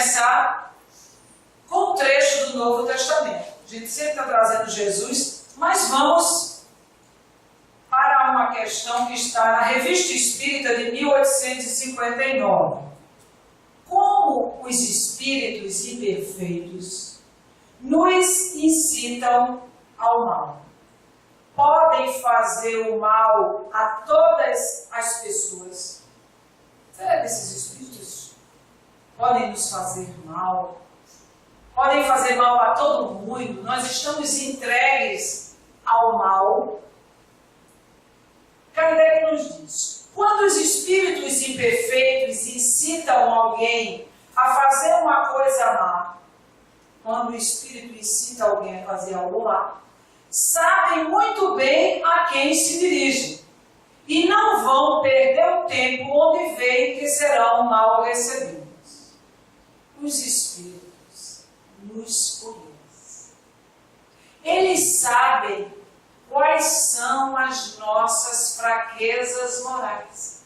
começar com um trecho do Novo Testamento. A gente sempre está trazendo Jesus, mas vamos para uma questão que está na Revista Espírita de 1859. Como os espíritos imperfeitos nos incitam ao mal? Podem fazer o mal a todas as pessoas. Será que esses espíritos podem nos fazer mal? Podem fazer mal a todo mundo? Nós estamos entregues ao mal? Kardec nos diz: quando os espíritos imperfeitos incitam alguém a fazer uma coisa má, quando o espírito incita alguém a fazer algo má, sabem muito bem a quem se dirigem e não vão perder o tempo onde veem que serão mal recebidos. Os espíritos nos conhecem. Eles sabem quais são as nossas fraquezas morais.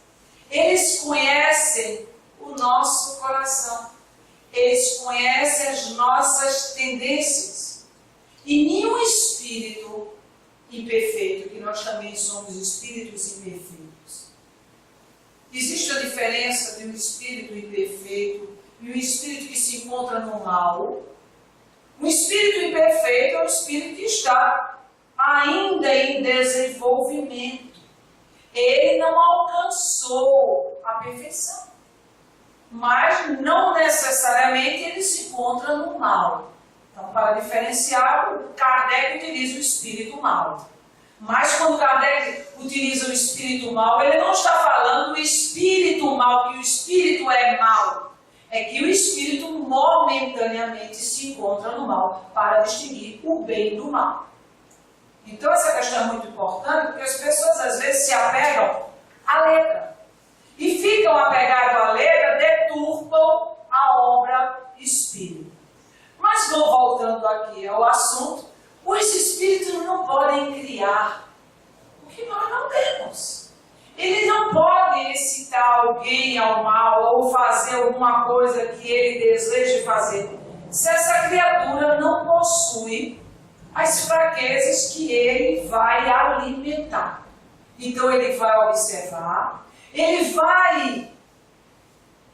Eles conhecem o nosso coração. Eles conhecem as nossas tendências. E nenhum espírito imperfeito, que nós também somos espíritos imperfeitos. Existe a diferença de um espírito imperfeito e um espírito que se encontra no mal. Um espírito imperfeito é um espírito que está ainda em desenvolvimento. Ele não alcançou a perfeição. Mas não necessariamente ele se encontra no mal. Então, para diferenciar, o Kardec utiliza o espírito mal. Mas quando Kardec utiliza o espírito mal, ele não está falando do espírito mal, que o espírito é mal. É que o espírito momentaneamente se encontra no mal, para distinguir o bem do mal. Então, essa questão é muito importante, porque as pessoas às vezes se apegam à letra. E ficam apegados à letra, deturpam a obra espírita. Mas, voltando aqui ao assunto, os espíritos não podem criar o que nós não temos. Eles não podem incitar alguém ao mal ou fazer alguma coisa que ele deseje fazer, se essa criatura não possui as fraquezas que ele vai alimentar. Então ele vai observar, ele vai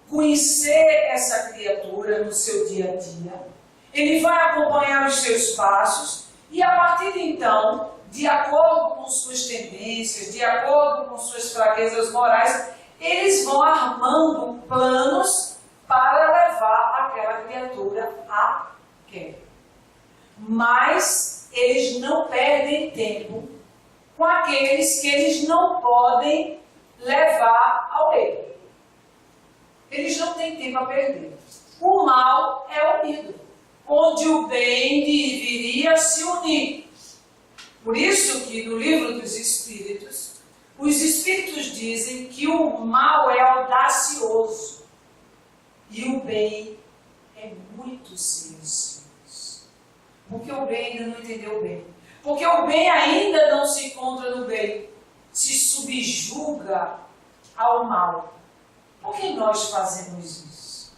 conhecer essa criatura no seu dia a dia, ele vai acompanhar os seus passos e a partir de então, de acordo com suas tendências, de acordo com suas fraquezas morais, eles vão armando planos para levar aquela criatura à queda. Mas eles não perdem tempo com aqueles que eles não podem levar ao erro. Eles não têm tempo a perder. O mal é unido, onde o bem deveria se unir. Por isso que no livro dos Espíritos, os Espíritos dizem que o mal é audacioso e o bem é muito silencioso. Porque o bem ainda não entendeu o bem. Porque o bem ainda não se encontra no bem. Se subjuga ao mal. Por que nós fazemos isso?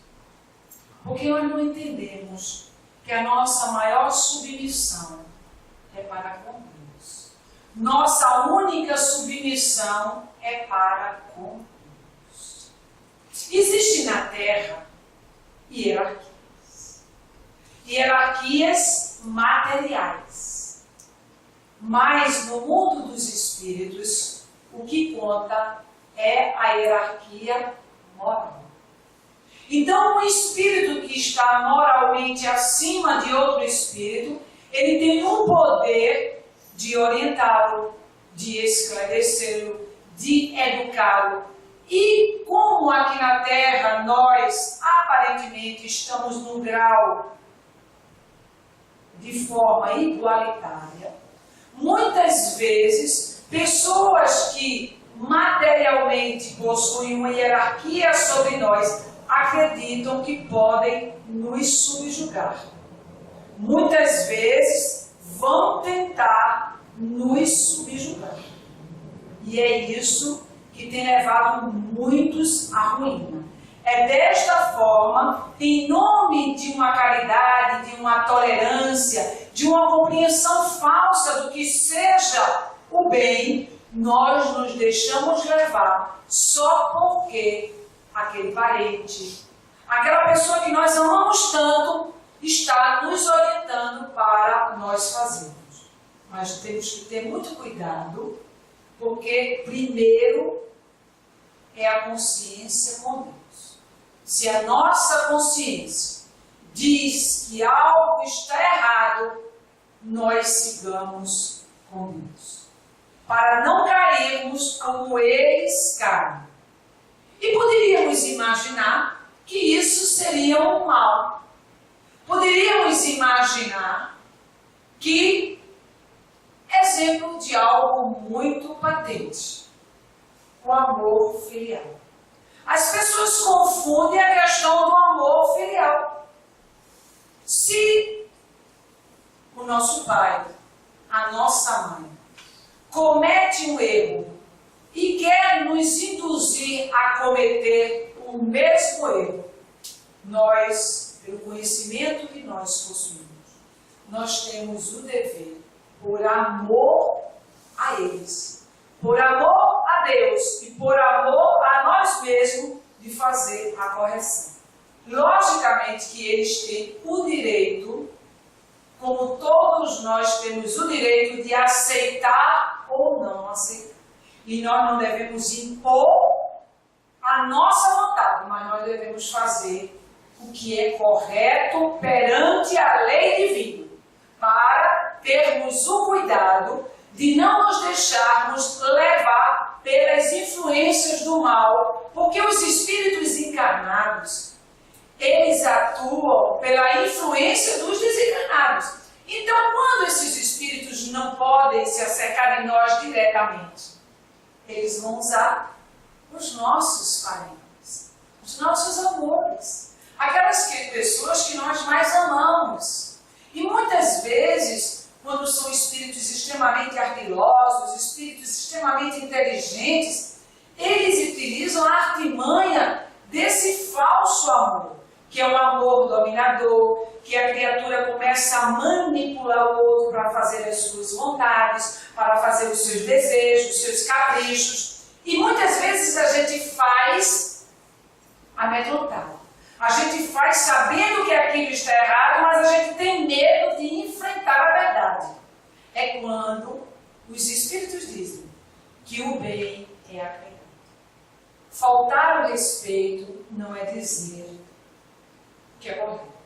Porque nós não entendemos que a nossa maior submissão é para com Deus. Nossa única submissão é para com Deus. Existe na Terra hierarquias. Hierarquias materiais. Mas no mundo dos espíritos, o que conta é a hierarquia moral. Então, um espírito que está moralmente acima de outro espírito, ele tem um poder de orientá-lo, de esclarecê-lo, de educá-lo. E como aqui na Terra nós aparentemente estamos num grau de forma igualitária, muitas vezes pessoas que materialmente possuem uma hierarquia sobre nós acreditam que podem nos subjugar. Muitas vezes vão tentar nos subjugar. E é isso que tem levado muitos à ruína. É desta forma, em nome tolerância, de uma compreensão falsa do que seja o bem, nós nos deixamos levar só porque aquele parente, aquela pessoa que nós amamos tanto, está nos orientando para nós fazermos. Mas temos que ter muito cuidado, porque primeiro é a consciência com Deus. Se a nossa consciência diz que algo está errado, nós sigamos com Deus, para não cairmos como eles caem. E poderíamos imaginar que isso seria um mal. Poderíamos imaginar que, exemplo de algo muito patente, o amor filial. As pessoas confundem a questão do amor filial. Se o nosso pai, a nossa mãe, comete um erro e quer nos induzir a cometer o mesmo erro, nós, pelo conhecimento que nós possuímos, nós temos o dever, por amor a eles, por amor a Deus e por amor a nós mesmos, de fazer a correção. Logicamente que eles têm o direito, como todos nós temos o direito de aceitar ou não aceitar. E nós não devemos impor a nossa vontade, mas nós devemos fazer o que é correto perante a lei divina, para termos o cuidado de não nos deixarmos levar pelas influências do mal, porque os espíritos encarnados, eles atuam pela influência dos desencarnados. Então, quando esses espíritos não podem se acercar de nós diretamente, eles vão usar os nossos parentes, os nossos amores, aquelas pessoas que nós mais amamos. E muitas vezes, quando são espíritos extremamente ardilosos, espíritos extremamente inteligentes, eles utilizam a artimanha desse falso amor, que é o amor dominador, que a criatura começa a manipular o outro para fazer as suas vontades, para fazer os seus desejos, os seus caprichos. E muitas vezes a gente faz amedrontado. A gente faz sabendo que aquilo está errado, mas a gente tem medo de enfrentar a verdade. É quando os espíritos dizem que o bem é a caridade. Faltar ao respeito não é dizer que é correto.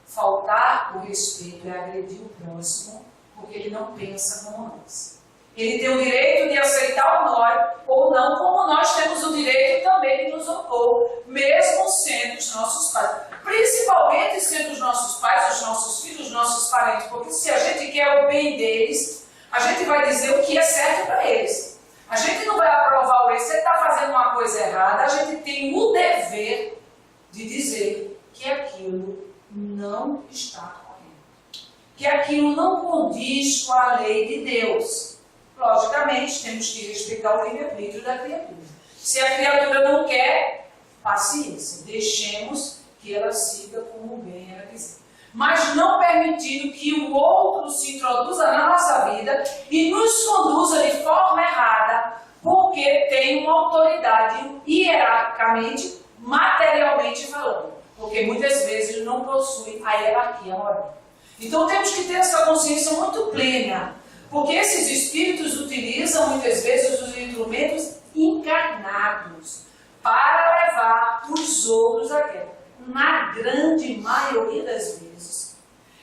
Faltar o respeito é agredir o próximo, porque ele não pensa como nós. Ele tem o direito de aceitar nós ou não, como nós temos o direito também de nos opor, mesmo sendo os nossos pais. Principalmente sendo os nossos pais, os nossos filhos, os nossos parentes, porque se a gente quer o bem deles, a gente vai dizer o que é certo para eles. A gente não vai aprovar o erro. Se ele está fazendo uma coisa errada, a gente tem o dever de dizer que aquilo não está correto, que aquilo não condiz com a lei de Deus. Logicamente, temos que respeitar o livre-arbítrio da criatura. Se a criatura não quer, paciência, deixemos que ela siga como bem ela quiser. Mas não permitindo que o outro se introduza na nossa vida e nos conduza de forma errada, porque tem uma autoridade hierarquicamente, materialmente falando. Porque muitas vezes não possui a hierarquia moral. Então temos que ter essa consciência muito plena, porque esses espíritos utilizam muitas vezes os instrumentos encarnados para levar os outros à queda. Na grande maioria das vezes,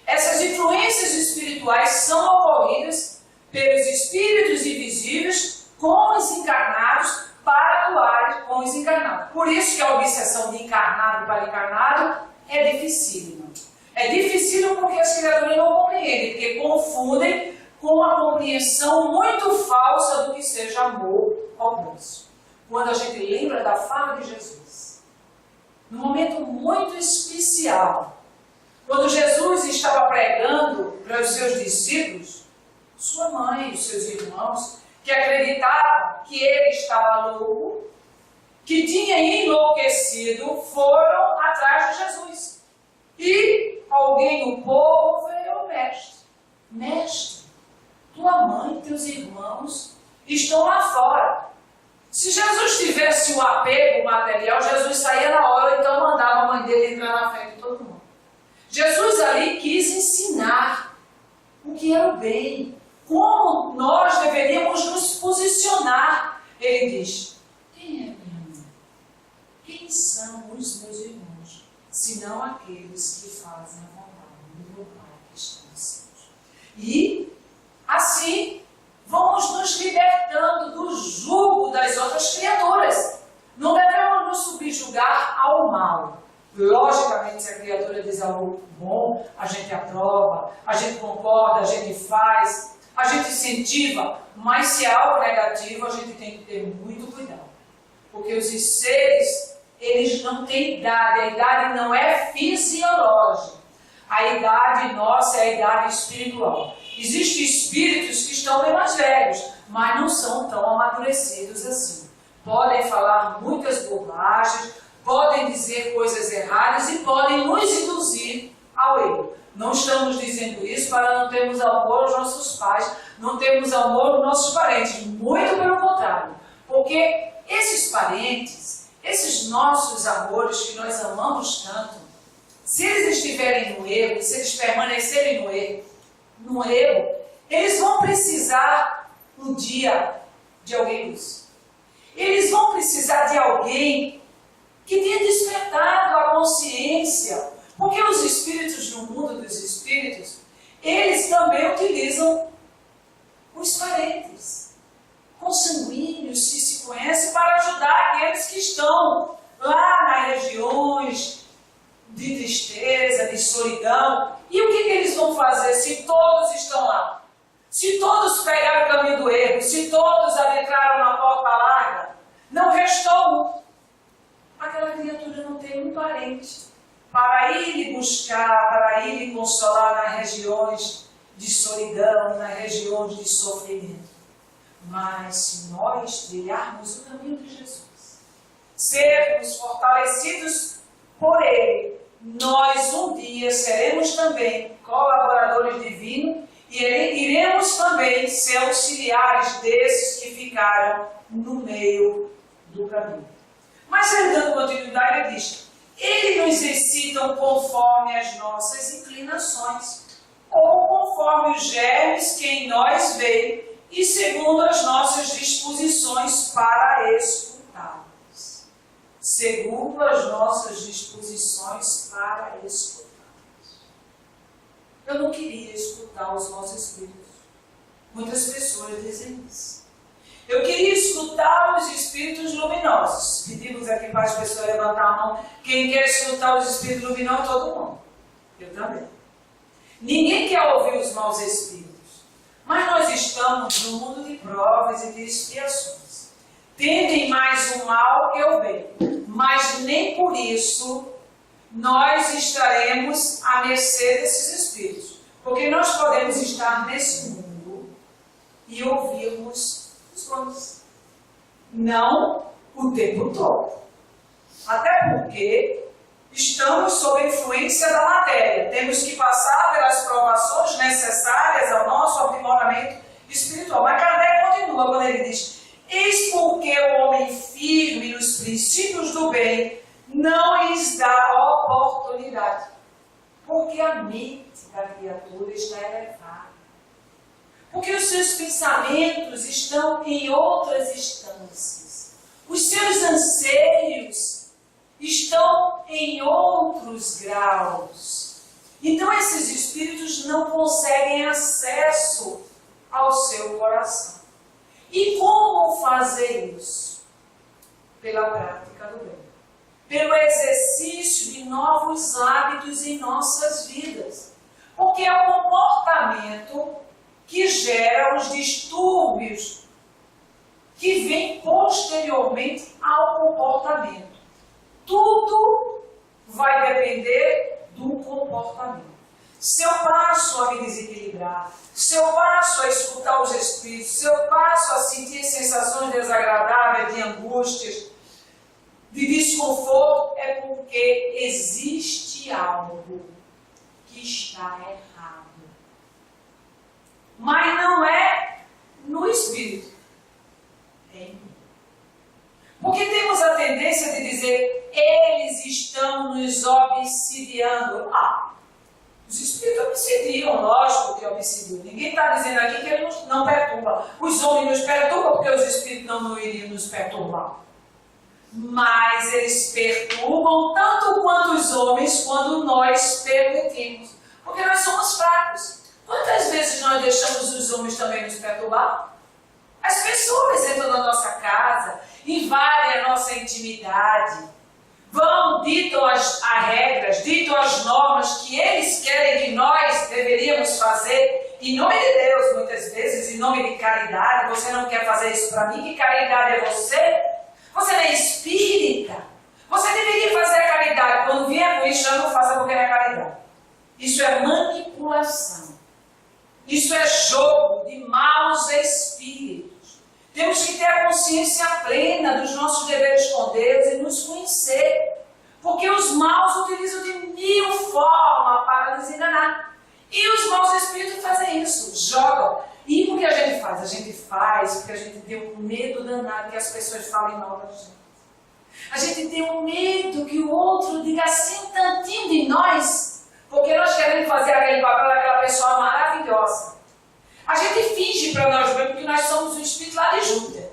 essas influências espirituais são ocorridas pelos espíritos invisíveis com os encarnados para atuar com os encarnados. Por isso que a obsessão de encarnado para encarnado é dificílima. É dificílima porque as criaturas não compreendem, porque confundem com a compreensão muito falsa do que seja amor ao próximo. Quando a gente lembra da fala de Jesus, num momento muito especial, quando Jesus estava pregando para os seus discípulos, sua mãe e os seus irmãos, que acreditavam que ele estava louco, que tinha enlouquecido, foram atrás de Jesus. E alguém do povo estão lá fora. Se Jesus tivesse o apego material, Jesus saía na hora, então mandava a mãe dele entrar na frente de todo mundo. Jesus ali quis ensinar o que era o bem, como nós deveríamos nos posicionar. Ele diz: quem é minha mãe? Quem são os meus irmãos, senão aqueles que fazem a vontade do meu Pai que está nos céus? E assim vamos nos libertando do jugo das outras criaturas. Não devemos nos subjugar ao mal. Logicamente, se a criatura diz algo bom, a gente aprova, a gente concorda, a gente faz, a gente incentiva, mas se é algo negativo, a gente tem que ter muito cuidado. Porque os seres, eles não têm idade, a idade não é fisiológica. A idade nossa é a idade espiritual. Existem espíritos que estão bem mais velhos, mas não são tão amadurecidos assim. Podem falar muitas bobagens, podem dizer coisas erradas e podem nos induzir ao erro. Não estamos dizendo isso para não termos amor aos nossos pais, não termos amor aos nossos parentes. Muito pelo contrário. Porque esses parentes, esses nossos amores que nós amamos tanto, se eles estiverem no erro, se eles permanecerem no erro, eles vão precisar um dia de alguém luz. Eles vão precisar de alguém que tenha despertado a consciência. Porque os espíritos, no mundo dos espíritos, eles também utilizam os parentes consanguíneos que se conhecem para ajudar aqueles que estão lá nas regiões de tristeza, de solidão. E o que eles vão fazer se todos estão lá? Se todos pegaram o caminho do erro, se todos adentraram na porta larga, não restou um. Aquela criatura não tem um parente para ir lhe buscar, para ir lhe consolar nas regiões de solidão, nas regiões de sofrimento. Mas se nós trilharmos o caminho de Jesus, sermos fortalecidos por Ele, nós um dia seremos também colaboradores divinos e iremos também ser auxiliares desses que ficaram no meio do caminho. Mas ele, dando continuidade, ele diz: eles nos excitam conforme as nossas inclinações, ou conforme os germes que em nós veem, e segundo as nossas disposições para escutá-los. Segundo as nossas disposições para escutá-los. Eu não queria escutar os maus espíritos. Muitas pessoas dizem isso. Eu queria escutar os espíritos luminosos. Pedimos aqui para as pessoas levantar a mão. Quem quer escutar os espíritos luminosos? Todo mundo. Eu também. Ninguém quer ouvir os maus espíritos. Mas nós estamos no mundo de provas e de expiações. Tendem mais o mal que o bem. Mas nem por isso nós estaremos à mercê desses espíritos. Porque nós podemos estar nesse mundo e ouvirmos os bons. Não o tempo todo. Até porque estamos sob a influência da matéria. Temos que passar pelas provações necessárias ao nosso aprimoramento espiritual. Mas Kardec continua quando ele diz: eis porque o homem firme nos princípios do bem não lhes dá oportunidade. Porque a mente da criatura está elevada. Porque os seus pensamentos estão em outras instâncias. Os seus anseios estão em outros graus. Então esses espíritos não conseguem acesso ao seu coração. E como fazer isso? Pela prática do bem. Pelo exercício de novos hábitos em nossas vidas. Porque é o comportamento que gera os distúrbios que vêm posteriormente ao comportamento. Tudo vai depender do comportamento. Se eu passo a me desequilibrar, se eu passo a escutar os espíritos, se eu passo a sentir sensações desagradáveis, de angústias, de desconforto, é porque existe algo que está errado. Mas não é no espírito, em mim. Porque temos a tendência de dizer, eles estão nos obsidiando. Os espíritos obsidiam, lógico que obsidiam. Ninguém está dizendo aqui que ele não perturba. Os homens nos perturbam porque os espíritos não iriam nos perturbar. Mas eles perturbam tanto quanto os homens quando nós permitimos. Porque nós somos fracos. Quantas vezes nós deixamos os homens também nos perturbar? As pessoas entram na nossa casa, invadem a nossa intimidade, ditam as regras, ditam as normas que eles querem que nós deveríamos fazer, em nome de Deus, muitas vezes, em nome de caridade. Você não quer fazer isso para mim? Que caridade é você? Você não é espírita? Você deveria fazer a caridade. Quando vier com isso, já não faça porque é caridade. Isso é manipulação. Isso é jogo de maus espíritos. Temos que ter a consciência plena dos nossos deveres com Deus e nos conhecer. Porque os maus utilizam de 1000 formas para nos enganar. E os maus espíritos fazem isso, jogam. E por que a gente faz? A gente faz porque a gente tem um medo danado que as pessoas falem mal da gente. A gente tem um medo que o outro diga assim um tantinho de nós, porque nós queremos fazer aquele papel daquela pessoa maravilhosa. A gente finge para nós mesmos que nós somos o espírito lá de Júpiter.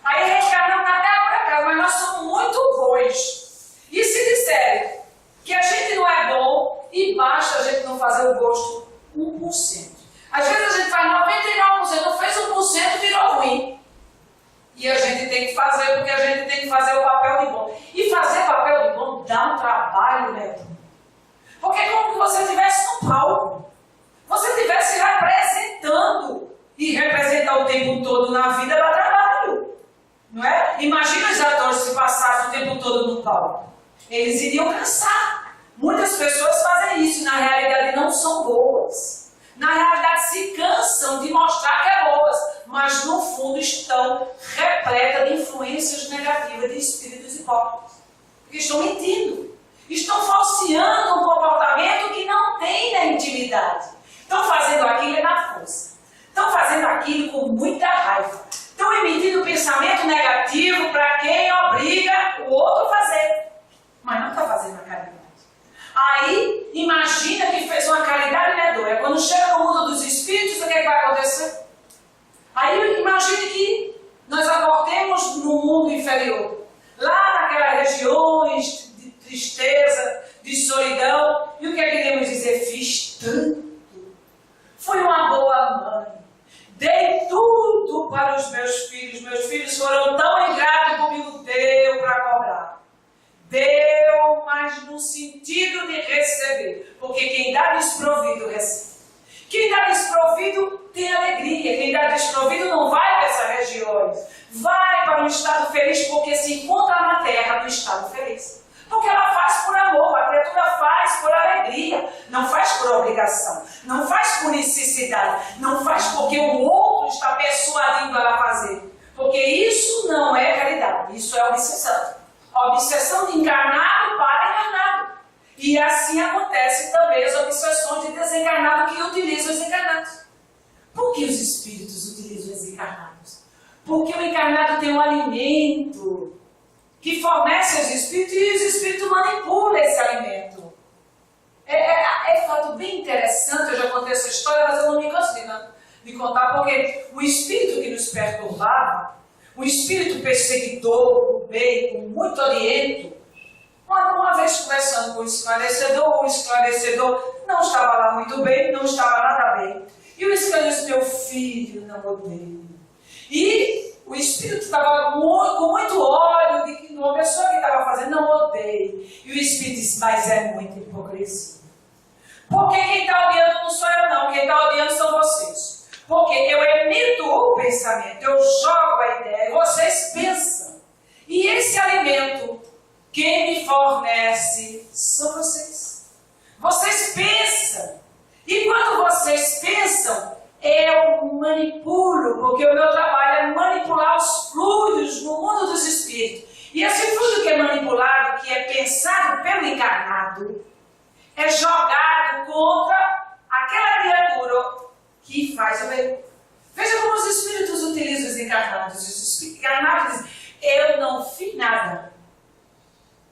Aí reencarnamos na Terra por acaso, mas nós somos muito bons. E se disserem que a gente não é bom e basta a gente não fazer o gosto 1%. Às vezes a gente faz 99%, não fez 1%, virou ruim. E a gente tem que fazer, porque a gente tem que fazer o papel de bom. E fazer papel de bom dá um trabalho, né? Porque é como que você estivesse no palco. Você estivesse representando. E representar o tempo todo na vida dá trabalho. Não é? Imagina os atores se passassem o tempo todo no palco. Eles iriam cansar. Muitas pessoas fazem isso e na realidade não são boas. Na realidade se cansam de mostrar que é boas, mas no fundo estão repletas de influências negativas de espíritos hipócritas. Porque estão mentindo. Estão falseando um comportamento que não tem na intimidade. Estão fazendo aquilo na força. Estão fazendo aquilo com muita raiva. Estão emitindo pensamento negativo para quem obriga o outro a fazer. Mas não está fazendo a caridade. Aí, imagina que fez uma caridade medonha. Quando chega no mundo dos espíritos, o que vai acontecer? Aí, imagine que nós acordemos no mundo inferior. Lá naquelas regiões de tristeza, de solidão. E o que é que iremos dizer? Fiz tanto. Fui uma boa mãe. Dei tudo para os meus filhos. Meus filhos foram tão ingratos comigo. Deu para cobrar. Deu, mas no sentido de receber. Porque quem dá desprovido, recebe. Quem dá desprovido tem alegria. Quem dá desprovido não vai para essas regiões. Vai para um estado feliz porque se encontra na terra do estado feliz. Porque ela faz por amor, a criatura faz por alegria, não faz por obrigação, não faz por necessidade, não faz porque o outro está persuadindo ela a fazer. Porque isso não é caridade, isso é obsessão. A obsessão de encarnado para encarnado. E assim acontece também as obsessões de desencarnado que utilizam os encarnados. Por que os espíritos utilizam os encarnados? Porque o encarnado tem um alimento que fornece aos espíritos e os espíritos manipulam esse alimento. É fato bem interessante, eu já contei essa história, mas eu não me canso de contar, porque o espírito que nos perturbava, o espírito perseguidor do bem, com muito oriento, uma vez conversando com o esclarecedor não estava lá muito bem, não estava nada bem. E o esclarecedor disse, meu filho, não odeio. E o espírito estava com muito ódio de que uma pessoa que estava fazendo, não odeio. E o espírito disse, mas é muita hipocrisia. Porque quem está odiando não sou eu não, quem está odiando são vocês. Porque eu emito o pensamento, eu jogo a ideia, vocês pensam. E esse alimento, quem me fornece são vocês. Vocês pensam. E quando vocês pensam, eu manipulo, porque o meu trabalho é manipular os fluidos no mundo dos espíritos. E esse fluido que é manipulado, que é pensado pelo encarnado, é jogado contra aquela criatura que faz o bem. Veja como os espíritos utilizam os encarnados. Os encarnados dizem, eu não fiz nada.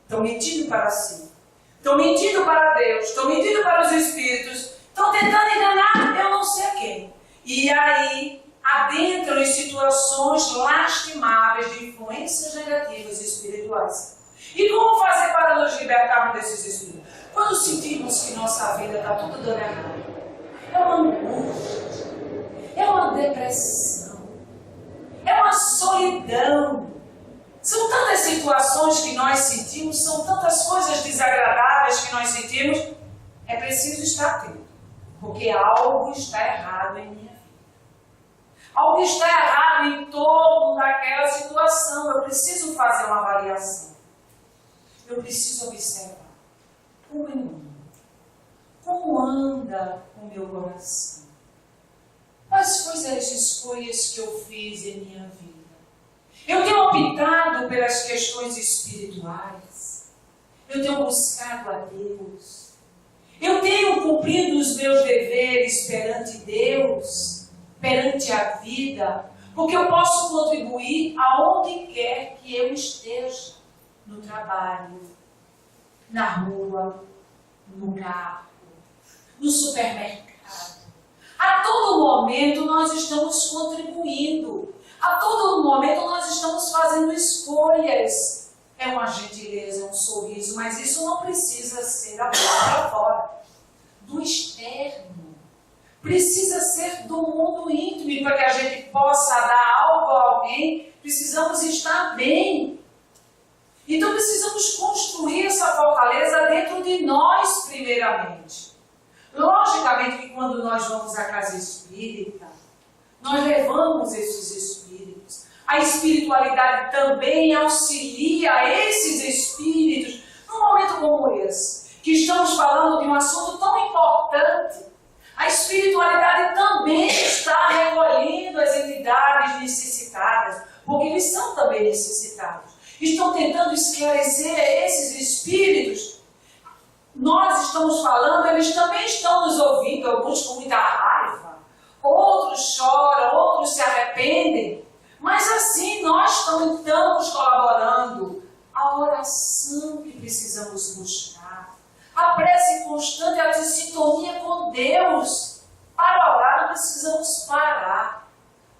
Estão mentindo para si. Estão mentindo para Deus. Estão mentindo para os espíritos. Estão tentando enganar eu não sei quem. E aí adentram em situações lastimáveis de influências negativas espirituais. E como fazer para nos libertarmos desses espíritos? Quando sentimos que nossa vida está tudo dando errado, é uma angústia, é uma depressão, é uma solidão. São tantas situações que nós sentimos, são tantas coisas desagradáveis que nós sentimos. É preciso estar atento, porque algo está errado em minha vida. Algo está errado em torno daquela situação. Eu preciso fazer uma avaliação. Eu preciso observar como eu ando. Como anda o meu coração? Quais foram as escolhas que eu fiz em minha vida? Eu tenho optado pelas questões espirituais. Eu tenho buscado a Deus. Eu tenho cumprido os meus deveres perante Deus, perante a vida, porque eu posso contribuir aonde quer que eu esteja. No trabalho, na rua, no carro, no supermercado. A todo momento nós estamos contribuindo. A todo momento nós estamos fazendo escolhas. É uma gentileza, é um sorriso, mas isso não precisa ser da porta para fora. Do externo. Precisa ser do mundo íntimo. E para que a gente possa dar algo a alguém, precisamos estar bem. Então precisamos construir essa fortaleza dentro de nós primeiramente. Logicamente que quando nós vamos à casa espírita, nós levamos esses espíritos. A espiritualidade também auxilia esses espíritos num momento como esse, que estamos falando de um assunto tão importante. A espiritualidade também está recolhendo as entidades necessitadas, porque eles são também necessitados. Estão tentando esclarecer esses espíritos. Nós estamos falando, eles também estão nos ouvindo, alguns com muita raiva, outros choram, outros se arrependem, mas assim nós estamos colaborando. A oração que precisamos buscar, a prece constante, a sintonia com Deus. Para orar não precisamos parar.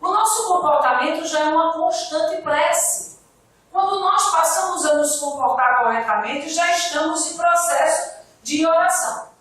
O nosso comportamento já é uma constante prece. Quando nós passamos a nos comportar corretamente, já estamos em processo de oração.